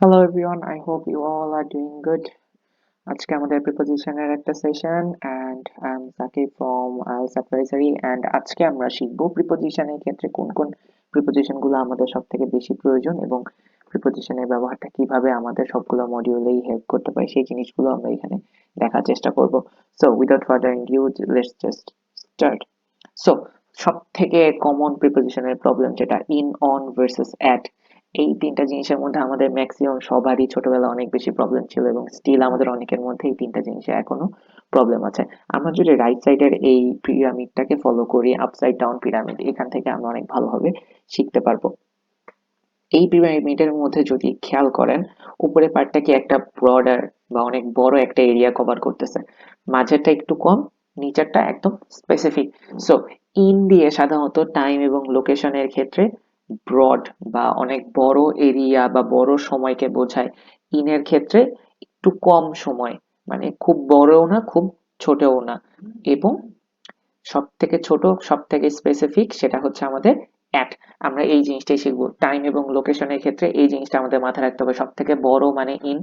Hello everyone, I hope you all are doing good. আজকে আমাদের প্রিপোজিশনের একটা session and I'm Saqib from IELTS Advisory and আজকে আমরা শিখব প্রিপোজিশনের ক্ষেত্রে কোন কোন প্রিপোজিশনগুলো আমাদের সবথেকে বেশি প্রয়োজন এবং প্রিপোজিশনের ব্যবহারটা কিভাবে আমাদের সবগুলো মডিউলেই হেল্প করতে পারে সেই জিনিসগুলো আমরা এখানে দেখার চেষ্টা করব। So without further ado, let's just start. So সবথেকে কমন প্রিপোজিশনের প্রবলেম যেটা in, on versus at, এই তিনটা জিনিসের মধ্যে আমাদের ম্যাক্সিমাম সবারই ছোটবেলায় অনেক বেশি প্রবলেম ছিল এবং স্টিল আমাদের অনেকের মধ্যে এই তিনটা জিনিসে এখনো প্রবলেম আছে। আমরা যদি রাইট সাইডের এই পিরামিডটাকে ফলো করি, আপসাইড ডাউন পিরামিড, এখান থেকে আমরা অনেক ভালোভাবে শিখতে পারবো। এই পিরামিডের মধ্যে যদি খেয়াল করেন, উপরের পার্টটা কি একটা ব্রডার বা অনেক বড় একটা এরিয়া কভার করতেছে, মাঝেরটা একটু কম, নিচেরটা একদম স্পেসিফিক। সো ইন দিয়ে সাধারণত টাইম এবং লোকেশনের ক্ষেত্রে ব্রড বা অনেক বড় এরিয়া বা বড় সময়কে বোঝায়। ইনের ক্ষেত্রে একটু কম সময়, মানে খুব বড়ও না খুব ছোটও না, এবং সব থেকে ছোট সব থেকে স্পেসিফিক সেটা হচ্ছে আমাদের অ্যাট। আমরা এই জিনিসটাই শিখবো টাইম এবং লোকেশনের ক্ষেত্রে, এই জিনিসটা আমাদের মাথায় রাখতে হবে। সব থেকে বড় মানে ইন,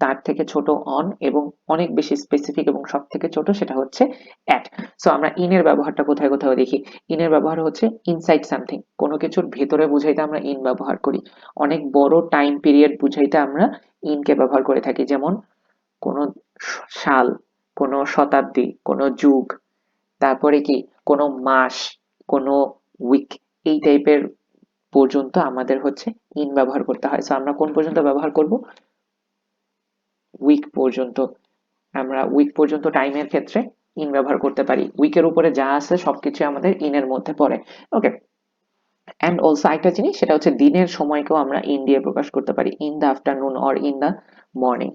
তার থেকে ছোট অন, এবং অনেক বেশি স্পেসিফিক এবং সব থেকে ছোট সেটা হচ্ছে অ্যাট। সো আমরা ইনের ব্যবহারটা কোথায় কোথাও দেখি। ইনের ব্যবহার হচ্ছে ইনসাইড সামথিং, কোনো কিছুর ভেতরে বুঝাইতে আমরা ইন ব্যবহার করি। অনেক বড় টাইম পিরিয়ড বুঝাইতে আমরা ইনকে ব্যবহার করে থাকি, যেমন কোনো সাল, কোনো শতাব্দী, কোনো যুগ, তারপরে কি কোনো মাস, কোনো উইক, এই টাইপের পর্যন্ত আমাদের হচ্ছে ইন ব্যবহার করতে হয়। সো আমরা কোন পর্যন্ত ব্যবহার করব? উইক পর্যন্ত। আমরা উইক পর্যন্ত টাইমের ক্ষেত্রে ইন ব্যবহার করতে পারি। উইকের উপরে যা আছে সবকিছু আমাদের ইনের মধ্যে পড়ে। ওকে, অ্যান্ড অলসো একটা জিনিস সেটা হচ্ছে দিনের সময়কেও আমরা ইন দিয়ে প্রকাশ করতে পারি, in the afternoon or in the morning.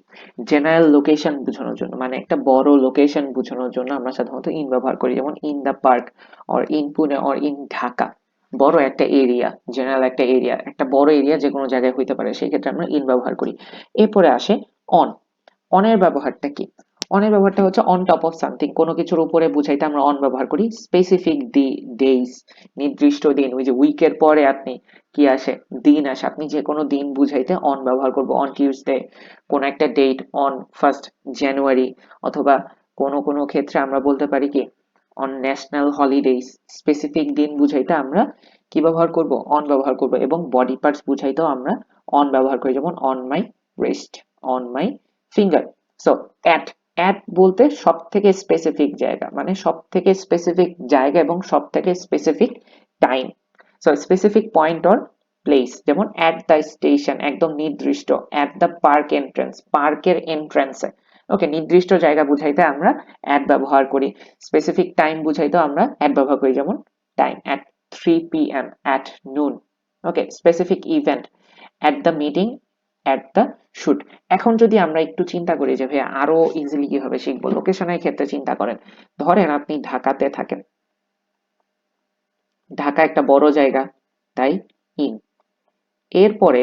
General location বোঝানোর জন্য, মানে একটা বড় লোকেশন বোঝানোর জন্য আমরা সাধারণত ইন ব্যবহার করি, যেমন in the park or in Pune or in Dhaka. বড় একটা এরিয়া, জেনারেল একটা এরিয়া, একটা বড় এরিয়া যে কোনো জায়গায় হইতে পারে, সেই ক্ষেত্রে আমরা ইন ব্যবহার করি। এরপরে আসে অন। অনের ব্যবহারটা কি? অনের ব্যবহারটা হচ্ছে অন টপ অফ সামথিং, কোনো কিছুর উপরে বুঝাইতে আমরা অন ব্যবহার করি। স্পেসিফিক ডেইজ, নির্দিষ্ট দিন, ওই যে উইকের পরে আপনি কি আসে, দিন আসে, আপনি যে কোনো দিন বুঝাইতে অন ব্যবহার করবো। অন টিউসডে, কোন একটা ডেট, অন 1st জানুয়ারি, অথবা কোনো কোনো ক্ষেত্রে আমরা বলতে পারি কি অন ন্যাশনাল হলিডেজ। স্পেসিফিক দিন বুঝাইতে আমরা কি ব্যবহার করব? অন ব্যবহার করব। এবং বডি পার্টস বুঝাইতেও আমরা অন ব্যবহার করি, যেমন on my rest, on my finger. So at, at বলতে সব থেকে স্পেসিফিক জায়গা, মানে সব থেকে স্পেসিফিক জায়গা এবং সব থেকে specific time. So specific point or place, যেমন অ্যাট দ্য স্টেশন, একদম নির্দিষ্ট। অ্যাট দ্য পার্ক এন্ট্রান্স, পার্কের এন্ট্রান্সে। ওকে, নির্দিষ্ট জায়গা বুঝাইতে আমরা অ্যাট ব্যবহার করি। স্পেসিফিক টাইম বুঝাইতেও আমরা অ্যাট ব্যবহার করি, যেমন time at 3 p.m, at noon. Okay, specific event at the meeting, at the shoot. এখন যদি আমরা একটু চিন্তা করি যে ভাই আরো ইজিলি কিভাবে শিখবো, লোকেশনের ক্ষেত্রে চিন্তা করেন। ধরেন আপনি ঢাকাতে থাকেন, ঢাকা একটা বড় জায়গা, তাই ইন। এরপরে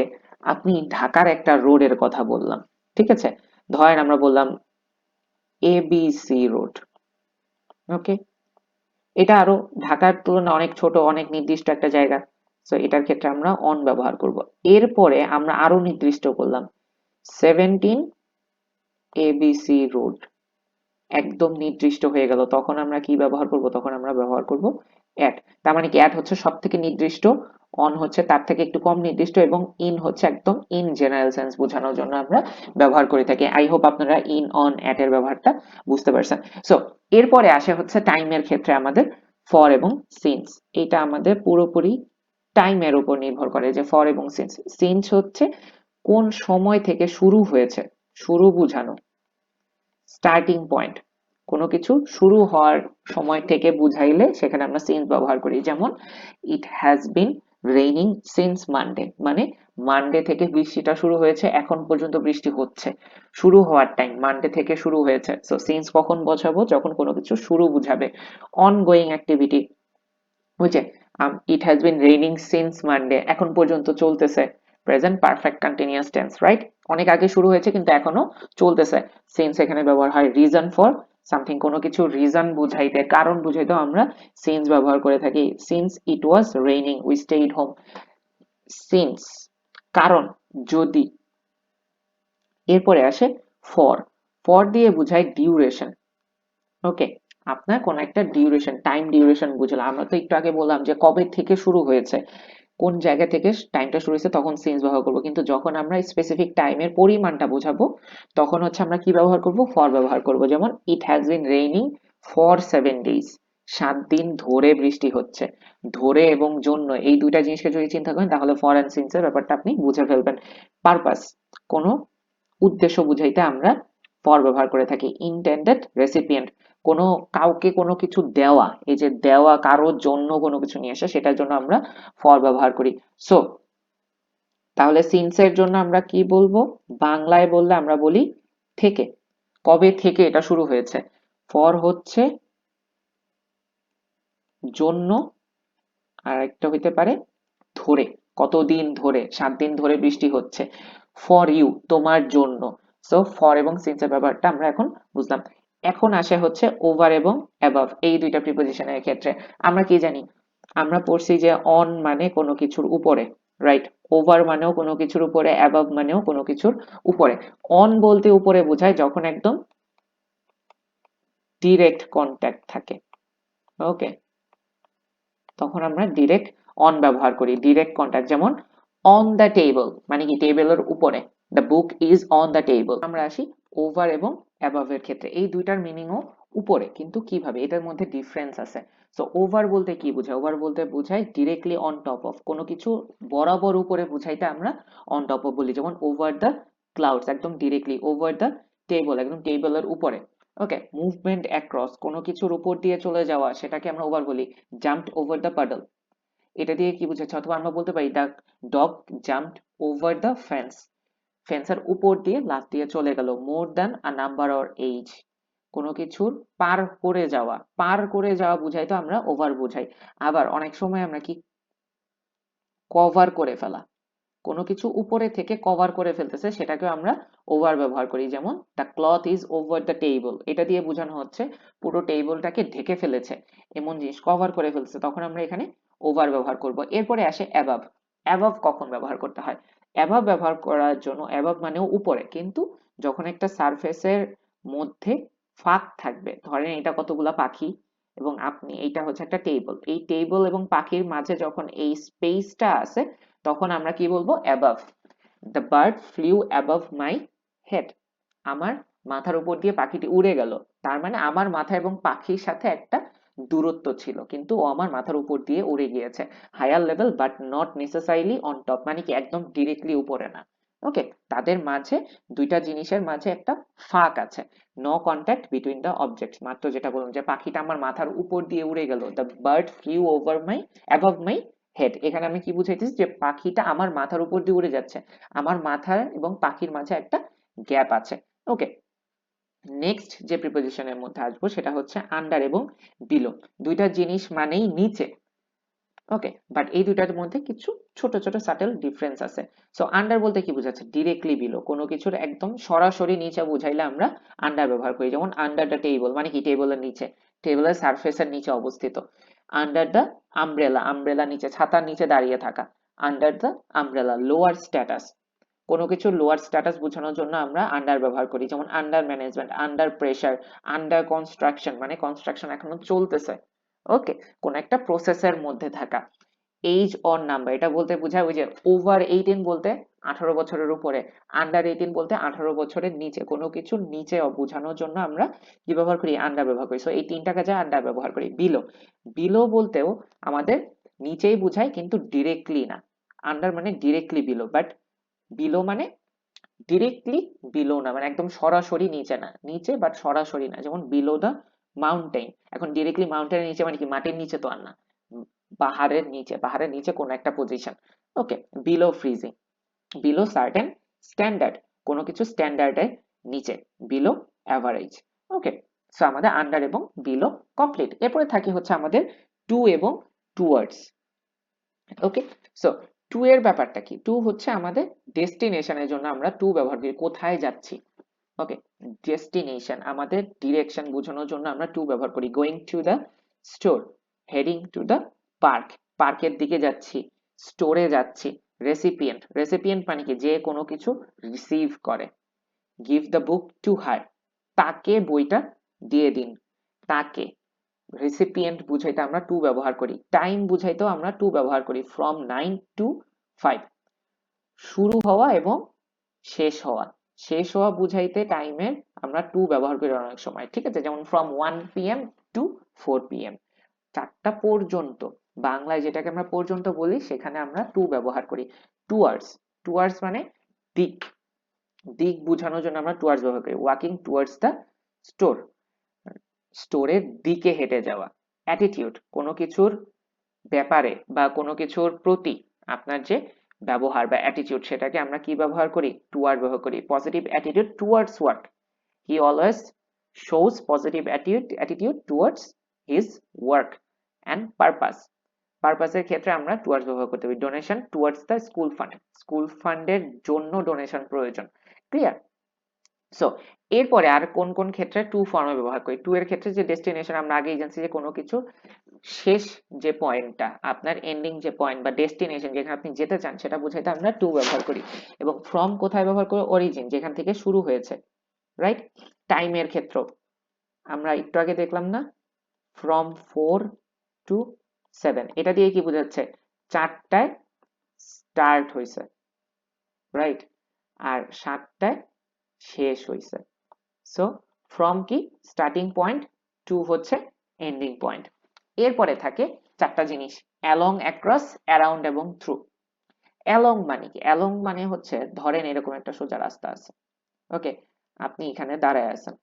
আপনি ঢাকার একটা রোডের কথা বললাম, ঠিক আছে? ধরেন আমরা বললাম ABC রোড। ওকে, এটা আরো ঢাকার তুলনায় অনেক ছোট, অনেক নির্দিষ্ট একটা জায়গা। সো এটার ক্ষেত্রে আমরা অন ব্যবহার করব। এরপরে আমরা আরো নির্দিষ্ট করলাম 17 ABC রোড, একদম নির্দিষ্ট হয়ে গেল। তখন আমরা কি ব্যবহার করব? তখন আমরা ব্যবহার করব অ্যাট। তার মানে কি, অ্যাট হচ্ছে সব থেকে নির্দিষ্ট, অন হচ্ছে তার থেকে একটু কম নির্দিষ্ট, এবং ইন হচ্ছে একদম ইন জেনারেল সেন্স বোঝানোর জন্য আমরা ব্যবহার করে থাকি। আই হোপ আপনারা ইন, অন, অ্যাট এর ব্যবহারটা বুঝতে পারছেন। সো এরপরে আসে হচ্ছে টাইমের ক্ষেত্রে আমাদের ফর এবং সিন্স। এটা আমাদের পুরোপুরি টাইমের উপর নির্ভর করে, যে ফর এবং সিন্স। সিন্স হচ্ছে কোন সময় থেকে শুরু হয়েছে, শুরু বুঝানো, স্টার্টিং পয়েন্ট। কোনো কিছু শুরু হওয়ার সময় থেকে বুঝাইলে সেখানে আমরা সিন্স ব্যবহার করি, যেমন it has been raining since Monday, মানে মানডে থেকে বৃষ্টিটা শুরু হয়েছে, এখন পর্যন্ত বৃষ্টি হচ্ছে। শুরু হওয়ার টাইম মানডে থেকে শুরু হয়েছে। সো সিন্স কখন বোঝাবো? যখন কোনো কিছু শুরু বুঝাবে। অনগোয়িং অ্যাক্টিভিটি, ওই যে it has been raining since Monday, এখন পর্যন্ত চলতেছে। Present perfect continuous tense, right? অনেক আগে শুরু হয়েছে কিন্তু এখনো চলতেছে। সিন্স এখানে ব্যবহার হয়। রিজন ফর সামথিং, কোনো কিছু রিজন বুঝাইতে, কারণ বুঝাইতেও আমরা সিন্স ব্যবহার করে থাকি। Since it was raining we stayed home. Since কারণ, যদি এরপরে আসে ফর। ফর দিয়ে বোঝায় ডিউরেশন। ওকে, আপনার কোন একটা ডিউরেশন, টাইম ডিউরেশন বুঝলাম। আমরা তো একটু আগে বললাম যে কবে থেকে শুরু হয়েছে, কোন জায়গা থেকে টাইমটা শুরু হয়েছে, তখন সিন্স ব্যবহার করবো। কিন্তু যখন আমরা স্পেসিফিক টাইমের পরিমাণটা বোঝাবো তখন হচ্ছে আমরা কি ব্যবহার করব, ফর ব্যবহার করব। যেমন it has been raining for 7 days, 7 দিন ধরে বৃষ্টি হচ্ছে। ধরে এবং জন্য এই দুইটা জিনিসকে যদি চিন্তা করেন তাহলে ফর অ্যান্ড সিন্স এর ব্যাপারটা আপনি বুঝে ফেলবেন। পারপাস, কোনো উদ্দেশ্য বুঝাইতে আমরা ফর ব্যবহার করে থাকি। ইনটেন্ডেড রেসিপিয়েন্ট, কোনো কাউকে কোনো কিছু দেওয়া, এই যে দেওয়া, কারোর জন্য কোনো কিছু নিয়ে আসা, সেটার জন্য আমরা ফর ব্যবহার করি। সো তাহলে সিন্সের জন্য আমরা কি বলবো, বাংলায় বললে আমরা বলি থেকে। কবে থেকে এটা শুরু হয়েছে। ফর হচ্ছে জন্য, আর একটা হইতে পারে ধরে, কতদিন ধরে, 7 দিন ধরে বৃষ্টি হচ্ছে। ফর ইউ, তোমার জন্য। সো ফর এবং সিন্সের ব্যাপারটা আমরা এখন বুঝলাম। এখন আসে হচ্ছে ওভার এবং অ্যাবাভ, এই দুইটা প্রিপোজিশনের ক্ষেত্রে আমরা কি জানি, আমরা পড়ছি যে অন মানে কোনো কিছুর উপরে, রাইট। ওভার মানেও কোনো কিছুর উপরে, অ্যাবাভ মানেও কোনো কিছুর উপরে। অন বলতে উপরে বোঝায় যখন একদম ডিরেক্ট কন্ট্যাক্ট থাকে। ওকে, তখন আমরা ডিরেক্ট অন ব্যবহার করি, ডিরেক্ট কন্ট্যাক্ট। যেমন অন দ্য টেবল মানে কি টেবিলের উপরে, the book is on the table. আমরা আসি ওভার এবং অ্যাবাভ এর ক্ষেত্রে, এই দুইটার মিনিংও উপরে, কিন্তু কিভাবে, এটার মধ্যে ডিফারেন্স আছে। সো ওভার বলতে কি বোঝায়, ওভার বলতে বোঝায় ডিরেক্টলি অন টপ অফ, কোনো কিছু বরাবর উপরে বুঝাইতে আমরা অন টপ অফ বলি। যেমন ওভার দ্য ক্লাউডস, একদম ডিরেক্টলি। ওভার দ্য টেবল, একদম টেবিলের উপরে। ওকে, মুভমেন্ট অ্যাক্রস, কোনো কিছুর উপর দিয়ে চলে যাওয়া, সেটাকে আমরা ওভার বলি। জাম্পড ওভার দ্য পাডল, এটা দিয়ে কি বুঝাচ্ছে, অথবা আমরা বলতে পারি the dog jumped over the fence, ফেন্সের উপর দিয়ে লাফ দিয়ে চলে গেল। More than a number or age, কোনো কিছুর পার করে যাওয়া, পার করে যাওয়া বুঝাই তো আমরা ওভার বুঝাই। আবার অনেক সময় আমরা কি কভার করে ফেলা, কোনো কিছু উপরে থেকে কভার করে ফেলতেছে, সেটাকেও আমরা ওভার ব্যবহার করি। যেমন the cloth is over the table, এটা দিয়ে বোঝানো হচ্ছে পুরো টেবিলটাকে ঢেকে ফেলেছে, এমন জিনিস কভার করে ফেলছে, তখন আমরা এখানে ওভার ব্যবহার করব। এরপরে আসে অ্যাবাভ। অ্যাবাভ কখন ব্যবহার করতে হয়, অ্যাবাভ ব্যবহার করার জন্য, অ্যাবাভ মানেও উপরে, কিন্তু যখন একটা সারফেসের মধ্যে ফাঁক থাকবে, ধরেন এটা কতগুলা পাখি এবং আপনি, এইটা হচ্ছে একটা টেবল, এই টেবল এবং পাখির মাঝে যখন এই স্পেসটা আছে, তখন আমরা কি বলবো, above. The bird flew above my head, আমার মাথার উপর দিয়ে পাখিটি উড়ে গেল। তার মানে আমার মাথা এবং পাখির সাথে একটা দূরত্ব ছিল, কিন্তু ও আমার মাথার উপর দিয়ে উড়ে গিয়েছে। Higher level but not necessarily on top, মানে কি একদম ডিরেক্টলি উপরে না। ওকে, তাদের মাঝে, দুইটা জিনিসের মাঝে একটা ফাঁক আছে। No contact between the objects, মাত্র যেটা বললাম যে পাখিটা আমার মাথার উপর দিয়ে উড়ে গেল। The bird flew over my, above my head, এখানে আমি কি বুঝাইতেছি যে পাখিটা আমার মাথার উপর দিয়ে উড়ে যাচ্ছে, আমার মাথা এবং পাখির মাঝে একটা গ্যাপ আছে। ওকে, নেক্সট যে প্রিপোজিশনের মধ্যে আসবো সেটা হচ্ছে আন্ডার এবং বিলো। দুইটা জিনিস মানেই নিচে। ওকে, বাট এই দুইটার মধ্যে কিছু ছোট ছোট সাটেল ডিফারেন্স আছে। সো আন্ডার বলতে কি বোঝাচ্ছে, ডিরেক্টলি বিলো, কোনো কিছুর একদম সরাসরি নিচে বুঝাইলে আমরা আন্ডার ব্যবহার করি। যেমন আন্ডার দ্য টেবল মানে কি টেবিলের নিচে, টেবিলের সারফেসের নিচে অবস্থিত। আন্ডার দ্য আমব্রেলা, আমব্রেলা নিচে, ছাতার নিচে দাঁড়িয়ে থাকা। Under the umbrella, lower status, কোনো কিছুর লোয়ার স্ট্যাটাস বোঝানোর জন্য আমরা আন্ডার ব্যবহার করি। যেমন under management, under pressure, under construction মানে কনস্ট্রাকশন এখনো চলতেছে। ওকে, কোন একটা প্রসেসের মধ্যে থাকা। এইজ অর নাম্বার, এটা বলতে বোঝায় ওই যে ওভার 18 বলতে 18 বছরের উপরে, আন্ডার 18 বলতে 18 বছরের নিচে, কোনো কিছুর নিচে বোঝানোর জন্য আমরা কি ব্যবহার করি, আন্ডার ব্যবহার করি। সো এই তিনটা কাজে আন্ডার ব্যবহার করি। বিলো, বিলো বলতেও আমাদের নিচেই বোঝায়, কিন্তু ডিরেক্টলি না। আন্ডার মানে ডিরেক্টলি বিলো, বাট বিলো মানে ডিরেক্টলি বিলো না, মানে একদম সরাসরি নিচে না, নিচে বাট সরাসরি না। যেমন বিলো দা মাউন্টেন, এখন ডিরেক্টলি মাউন্টেনের নিচে মানে কি মাটির নিচে তো আর না, পাহাড়ের নিচে, পাহাড়ের নিচে কোন একটা position. Okay, below freezing, below certain standard, কোনো কিছু স্ট্যান্ডার্ডের নিচে। Below average. ওকে, সো আমাদের আন্ডার এবং বিলো কমপ্লিট। এরপরে থাকি হচ্ছে আমাদের টু এবং টুয়ার্ডস। ওকে, সো টু এর ব্যাপারটা কি, টু হচ্ছে আমাদের ডেস্টিনেশনের জন্য আমরা টু ব্যবহার করি, কোথায় যাচ্ছি। ওকে, ডেস্টিনেশন আমাদের ডিরেকশন বোঝানোর জন্য আমরা টু ব্যবহার করি। Going to the store, heading to the park, পার্কের দিকে যাচ্ছি, স্টোরে যাচ্ছি। রেসিপিয়েন্ট, রেসিপিয়েন্ট মানে কি যে কোনো কিছু রিসিভ করে। Give the book to her, তাকে বইটা দিয়ে দিন। তাকে, রেসিপিয়েন্ট বুঝাইতে আমরা টু ব্যবহার করি, টাইম বুঝাইতেও আমরা টু ব্যবহার করি, ফ্রম 9 to 5। শুরু হওয়া এবং শেষ হওয়া, শেষ হওয়া বুঝাইতে টাইমের আমরা টু ব্যবহার করি অনেক সময়, ঠিক আছে, যেমন ফ্রম 1 PM to 4 PM, 4টা পর্যন্ত, বাংলায় যেটাকে আমরা পর্যন্ত বলি সেখানে আমরা টু ব্যবহার করি। টুয়ার্ডস, টুয়ার্ডস মানে দিক, দিক বোঝানোর জন্য আমরা টুয়ার্ডস ব্যবহার করি। ওয়াকিং টুয়ার্ডস দ্য স্টোর, স্টোরের দিকে হেঁটে যাওয়া। অ্যাটিটিউড, কোনো কিছুর ব্যাপারে বা কোনো কিছুর প্রতি আপনার যে ব্যবহার বা অ্যাটিটিউড, সেটাকে আমরা কি ব্যবহার করি, টুয়ার্ড ব্যবহার করি। Positive attitude towards work, he always shows positive attitude towards his work and purpose, পারপাসের ক্ষেত্রে আমরা টুয়ার্ডস ব্যবহার করতে পারি। Donation towards the school fund, school ফান্ডের জন্য ডোনেশন প্রয়োজন। ক্লিয়ার? সো এরপরে আর কোন কোন ক্ষেত্রে টু ফর্মে ব্যবহার করি? টু এর ক্ষেত্রে যে ডেস্টিনেশন, আমরা আগেই জানছি যে কোনো কিছু শেষ যে পয়েন্টটা, আপনার এন্ডিং যে পয়েন্ট বা ডেস্টিনেশন যেখানে আপনি যেতে চান, সেটা বুঝাইতে আমরা টু ব্যবহার করি। এবং ফ্রম কোথায় ব্যবহার করি? অরিজিন, যেখান থেকে শুরু হয়েছে, রাইট? টাইমের ক্ষেত্র আমরা একটু আগে দেখলাম না, ফ্রম 4 to 7, এটা দিয়ে কি বোঝাচ্ছে? 4টায় স্টার্ট হয়েছে, রাইট, আর 7টায় শেষ হয়েছে। সো ফ্রম কি স্টার্টিং পয়েন্ট, টু হচ্ছে এন্ডিং পয়েন্ট। এরপরে থাকে 4টা জিনিস, অ্যালং, অ্যাক্রস, অ্যারাউন্ড এবং থ্রু। অ্যালং মানে কি? অ্যালং মানে হচ্ছে, ধরেন এরকম একটা সোজা রাস্তা আছে, ওকে, আপনি এখানে দাঁড়ায় আছেন,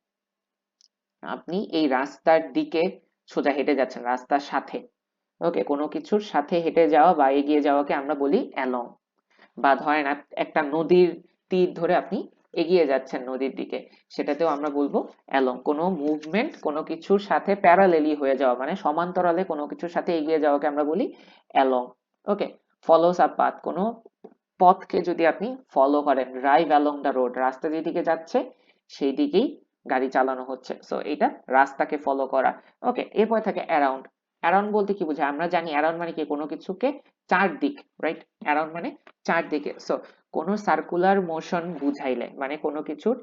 আপনি এই রাস্তার দিকে সোজা হেঁটে যাচ্ছেন, রাস্তার সাথে, ওকে, কোনো কিছুর সাথে হেঁটে যাওয়া বা এগিয়ে যাওয়াকে আমরা বলি অ্যালং। বা ধরেন একটা নদীর তীর ধরে আপনি এগিয়ে যাচ্ছেন নদীর দিকে, সেটাতেও আমরা বলবো অ্যালং। কোনো মুভমেন্ট কোনো কিছুর সাথে প্যারালেলি হয়ে যাওয়া, মানে সমান্তরালে কোনো কিছুর সাথে এগিয়ে যাওয়াকে আমরা বলি অ্যালং। ওকে, ফলোস আ পাথ, কোনো পথকে যদি আপনি ফলো করেন, ড্রাইভ অ্যালং দ্য রোড, রাস্তা যেদিকে যাচ্ছে সেই দিকেই গাড়ি চালানো হচ্ছে, সো এটা রাস্তাকে ফলো করা। ওকে, এরপরে থাকে অ্যারাউন্ড। অ্যারাউন্ড বলতে কি বোঝায়? আমরা জানি অ্যারাউন্ড মানে কি, কোনো কিছুকে চারদিক, রাইট, অ্যারাউন্ড মানে চারদিকে। সো কোনো সার্কুলার মোশন বুঝাইলে, মানে কোনো কিছুর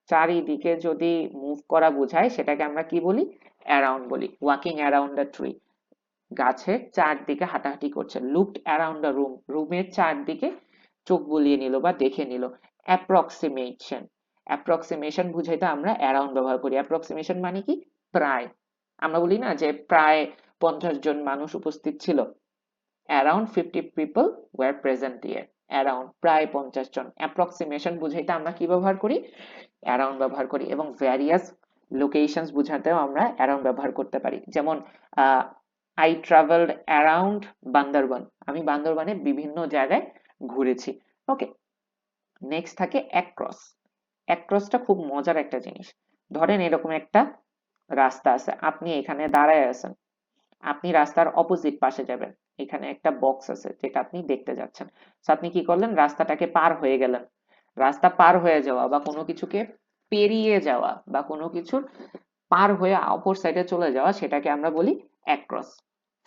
চারিদিকে যদি মুভ করা বোঝায়, সেটাকে আমরা কি বলি? অ্যারাউন্ড বলি। ওয়াকিং অ্যারাউন্ড দ্য ট্রি, গাছের চারদিকে হাঁটাহাঁটি করছে। লুকড অ্যারাউন্ড দ্য রুম, রুমের চারদিকে চোখ বুলিয়ে নিল বা দেখে নিল। অ্যাপ্রক্সিমেশন, অ্যাপ্রক্সিমেশন বুঝাইতে আমরা অ্যারাউন্ড ব্যবহার করি। অ্যাপ্রক্সিমেশন মানে কি? প্রায়, আমরা বলি না যে প্রায় 50 জন মানুষ উপস্থিত ছিল, around 50 people were present here, around প্রায় 50 জন। অ্যাপ্রক্সিমেশন বুঝাইতে আমরা কি ব্যবহার করি? অ্যারাউন্ড ব্যবহার করি। এবং ভ্যারিয়াস লোকেশনস বুঝাতেও আমরা অ্যারাউন্ড ব্যবহার করতে পারি, যেমন আই ট্রাভেলড অ্যারাউন্ড বান্দরবান, আমি বান্দরবানে বিভিন্ন জায়গায় ঘুরেছি। ওকে, নেক্সট থাকে অ্যাক্রস। অ্যাক্রসটা খুব মজার একটা জিনিস। ধরেন এরকম একটা রাস্তা আছে, আপনি এখানে দাঁড়ায় আছেন, আপনি রাস্তার অপোজিট পাশে যাবেন, এখানে একটা বক্স আছে যেটা আপনি দেখতে যাচ্ছেন। তো আপনি কি করলেন? রাস্তাটাকে পার হয়ে গেলেন। রাস্তা পার হয়ে যাওয়া বা কোনো কিছুকে পেরিয়ে যাওয়া বা কোনো কিছুর পার হয়ে অপর সাইডে চলে যাওয়া, সেটাকে আমরা বলি across.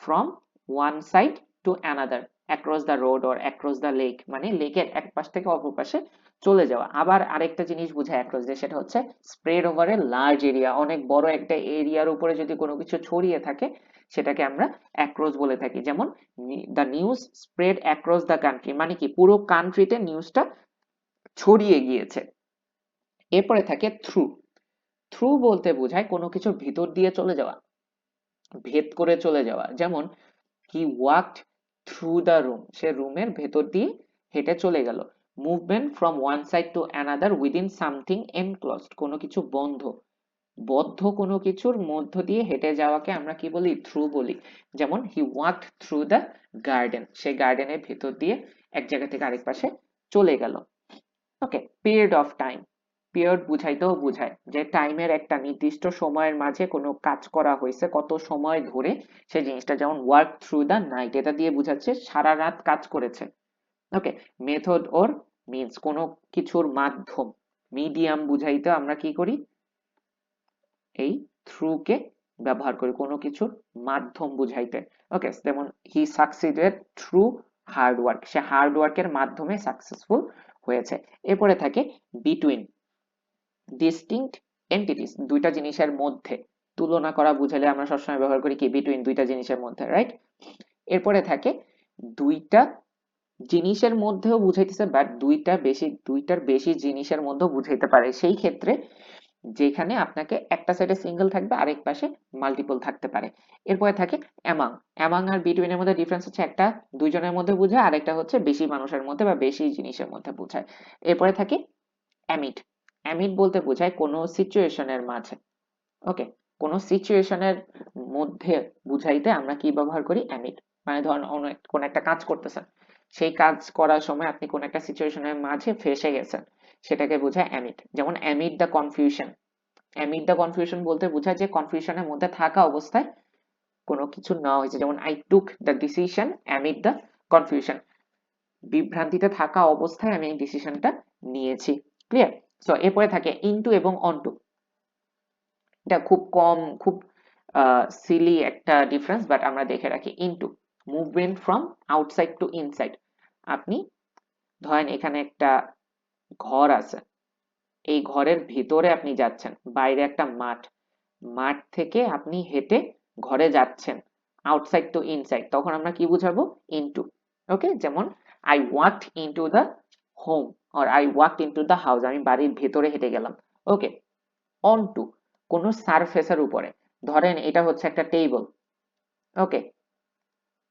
From one side to another, across the road or across the lake, মানে লেকের এক পাশ থেকে অপর পাশে চলে যাওয়া। আবার আরেকটা জিনিস বোঝায় অ্যাক্রস দিয়ে, সেটা হচ্ছে spread over a large area, অনেক বড় একটা এরিয়ার উপরে যদি কোনো কিছু ছড়িয়ে থাকে, সেটাকে আমরা অ্যাক্রস বলে থাকি। যেমন the news spread across the country, মানে কি পুরো কান্ট্রিতে নিউজটা ছড়িয়ে গিয়েছে। এরপরে থাকে থ্রু। থ্রু বলতে বোঝায় কোনো কিছুর ভিতর দিয়ে চলে যাওয়া, ভেদ করে চলে যাওয়া। যেমন হি ওয়াকড থ্রু দ্য রুম, সে রুমের ভেতর দিয়ে হেঁটে চলে গেল। Movement from one side to another within something enclosed, কোনো কিছু বন্ধ, বদ্ধ কোনো কিছুর মধ্য দিয়ে হেঁটে যাওয়াকে আমরা কি বলি? থ্রু বলি। যেমন হি ওয়াকড থ্রু দ্য গার্ডেন, সে গার্ডেনের ভেতর দিয়ে এক জায়গা থেকে আরেক পাশে চলে গেল। ওকে, পিরিয়ড অফ টাইম, পিরিয়ড বুঝাইতেও বুঝায় যে টাইমের একটা নির্দিষ্ট সময়ের মাঝে কোনো কাজ করা হয়েছে, কত সময় ধরে সেই জিনিসটা। যেমন ওয়ার্ক থ্রু দ্য নাইট, এটা দিয়ে বুঝাচ্ছে সারা রাত কাজ করেছে। ওকে, মেথড ওর মিনস, কোনো কিছুর মাধ্যম। মিডিয়াম বুঝাইতে আমরা কি করি? এই থ্রু কে ব্যবহার করি কোনো কিছুর মাধ্যম বুঝাইতে। ওকে, যেমন হি সাকসিডেড থ্রু হার্ড ওয়ার্ক, সে হার্ড ওয়ার্কের মাধ্যমে সাকসেসফুল হয়েছে। এরপরে থাকে বিটুইন। ডিস্টিংক্ট এন্টিটিস, দুইটা জিনিসের মধ্যে। তুলনা করা বুঝালে আমরা সবসময় ব্যবহার করি কি, বিটুইন, দুইটা জিনিসের মধ্যে, রাইট? এরপরে থাকে দুইটা জিনিসের মধ্যেও বুঝাইতেছে, বাট দুইটার বেশি জিনিসের মধ্যেও বুঝাইতে পারে, সেই ক্ষেত্রে যেখানে আপনাকে একটা সাইডে সিঙ্গেল থাকবে, আরেক পাশে মাল্টিপল থাকতে পারে। এরপরে থাকে অ্যামাং। অ্যামাং আর বিটুইন এর মধ্যে ডিফারেন্স হচ্ছে, একটা দুইজনের মধ্যে বোঝায়, আরেকটা হচ্ছে বেশি মানুষের মধ্যে বা বেশি জিনিসের মধ্যে বোঝায়। এরপরে থাকে অ্যামিড। অ্যামিড বলতে বোঝায় কোনো সিচুয়েশনের মাঝে। ওকে, কোনো সিচুয়েশনের মধ্যে বুঝাইতে আমরা কি ব্যবহার করি, অ্যামিড। মানে ধরুন কোন একটা কাজ করতেছেন, সেই কাজ করার সময় আপনি কোন একটা সিচুয়েশনের মাঝে ফেসে গেছেন, সেটাকে বোঝায় অ্যামিড। যেমন amid the confusion. Amid the confusion বলতে বোঝায় যে কনফিউশনের মধ্যে থাকা অবস্থায় কোনো কিছু নেওয়া হয়েছে, যেমন I took the decision amid the confusion. বিভ্রান্তিতে থাকা অবস্থায় আমি এই ডিসিশনটা নিয়েছি। ক্লিয়ার? সো এরপরে থাকে ইনটু এবং অনটু। এটা খুব সিলি একটা ডিফারেন্স, বাট আমরা দেখে রাখি। Into, movement from outside to inside. আপনি ধরেন এখানে একটা ঘর আছে, এই ঘরের ভিতরে আপনি যাচ্ছেন, বাইরে একটা মাঠ, মাঠ থেকে আপনি হেঁটে ঘরে যাচ্ছেন, আউটসাইড টু ইনসাইড, তখন আমরা কি বুঝাবো, ইনটু। ওকে, যেমন I walked into the home, or I walked into the house, আমি বাড়ির ভেতরে হেঁটে গেলাম। ওকে, অনটু, কোন সারফেসের উপরে, ধরেন এটা হচ্ছে একটা টেবিল। ওকে,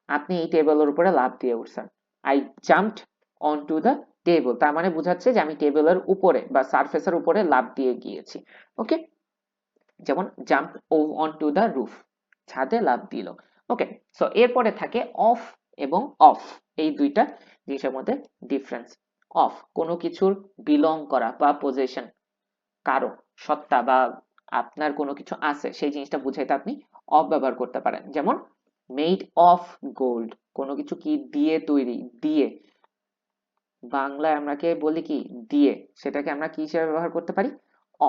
আপনি এই টেবিলের উপরে লাফ দিয়ে উঠছেন, আই জাম্পড অনটু দ্য টেবিল, তার মানে বোঝাচ্ছে যে আমি টেবিলের উপরে বা সারফেসের উপরে লাফ দিয়ে গিয়েছি। ওকে, যেমন জাম্প অনটু দ্য রুফ, ছাদে লাফ দিল। ওকে, সো এরপরে থাকে অফ এবং অফ, এই দুইটা জিনিসের মধ্যে ডিফারেন্স। অফ, কোনো কিছুর বিলং করা বা পজেশন, কারো সত্তা বা আপনার কোনো কিছু আছে, সেই জিনিসটা বুঝাইতে আপনি অফ ব্যবহার করতে পারেন। যেমন মেড অফ গোল্ড, কোনো কিছু কি দিয়ে তৈরি, দিয়ে, বাংলায় আমরাকে বলি কি, দিয়ে, সেটাকে আমরা কি হিসেবে ব্যবহার করতে পারি,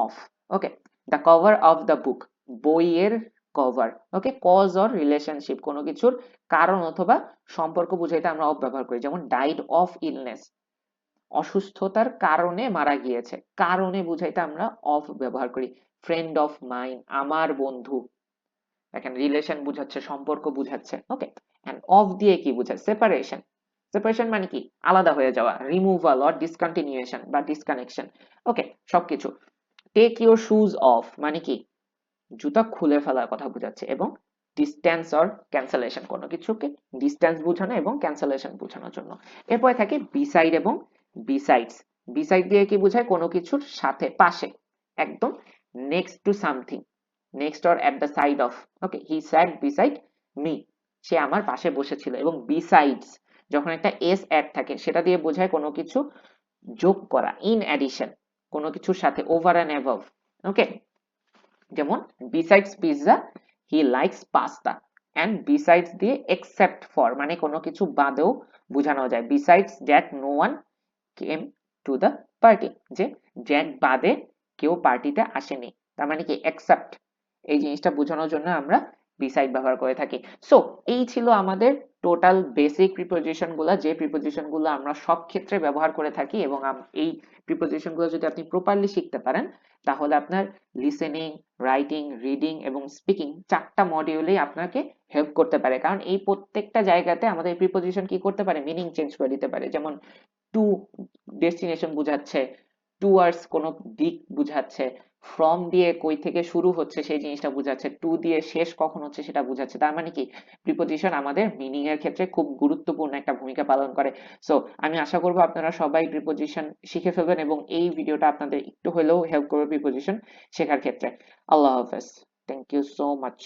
of. Okay, the cover of the book, বইয়ের cover. Okay, cause or relationship, কোনো কিছুর কারণ অথবা সম্পর্ক বুঝাইতে আমরা অফ ব্যবহার করি। যেমন ডাইড অফ ইলনেস, অসুস্থতার কারণে মারা গিয়েছে, কারণে বুঝাইতে আমরা অফ ব্যবহার করি। ফ্রেন্ড অফ মাইন, আমার বন্ধু, দেখেন রিলেশন বুঝাচ্ছে, সম্পর্ক বুঝাচ্ছে। ওকে, এন্ড অফ দিয়ে কি বুঝায়, সেপারেশন। সেপারেশন মানে কি, আলাদা হয়ে যাওয়া, রিমুভাল অর ডিসকন্টিনিউয়েশন বা ডিসকানেকশন। ওকে, সবকিছু। টেক ইউর শুজ অফ মানে কি, জুতা খুলে ফেলার কথা বোঝাচ্ছে। এবং ডিস্টেন্স অর ক্যান্সেলেশন, কোনো কিছুকে ডিস্টেন্স বোঝানো এবং ক্যান্সেলেশন বোঝানোর জন্য। এরপরে থাকে বিসাইড এবং বিসাইডস। বিসাইড দিয়ে কি বোঝায়, কোনো কিছুর সাথে, পাশে, একদম next to something, next or at the side of. Okay, he sat beside me, সে আমার পাশে বসেছিল। এবং বিসাইডস, যখন একটা এস অ্যাড থাকে, সেটা দিয়ে বোঝায় কোনো কিছু যোগ করা, ইন অ্যাডিশন, কোনো কিছুর সাথে, ওভার অ্যান্ড অ্যাবভ। ওকে, যেমন besides pizza he likes pasta. And besides দিয়ে এক্সেপ্ট ফর মানে কোনো কিছু বাদেও বোঝানো যায়। Besides Jack no one came to the party, যে জ্যাক বাদে কেউ পার্টিতে আসেনি, তার মানে কি এক্সেপ্ট। এই জিনিসটা বোঝানোর জন্য আমরা বিসাইড ব্যবহার করে থাকি। সো এই ছিল আমাদের টোটাল বেসিক প্রিপোজিশন গুলা, যে প্রিপোজিশন গুলো আমরা সব ক্ষেত্রে ব্যবহার করে থাকি। এবং এই প্রিপোজিশন গুলো যদি আপনি প্রপারলি শিখতে পারেন, তাহলে আপনার লিসেনিং, রাইটিং, রিডিং এবং স্পিকিং চারটা মডিউলেই আপনাকে হেল্প করতে পারে। কারণ এই প্রত্যেকটা জায়গাতে আমাদের প্রিপোজিশন কি করতে পারে, মিনিং চেঞ্জ করে দিতে পারে। যেমন টু ডেস্টিনেশন বুঝাচ্ছে, টুয়ার্ডস কোনো দিক বুঝাচ্ছে, ফ্রম দিয়ে কই থেকে শুরু হচ্ছে সেই জিনিসটা বুঝাচ্ছে, টু দিয়ে শেষ কখন হচ্ছে সেটা বুঝাচ্ছে। তার মানে কি, প্রিপোজিশন আমাদের মিনিং এর ক্ষেত্রে খুব গুরুত্বপূর্ণ একটা ভূমিকা পালন করে। সো আমি আশা করব আপনারা সবাই প্রিপোজিশন শিখে ফেলবেন এবং এই ভিডিওটা আপনাদের একটু হলেও হেল্প করবে প্রিপোজিশন শেখার ক্ষেত্রে। আল্লাহ হাফেজ, থ্যাংক ইউ সো মাচ।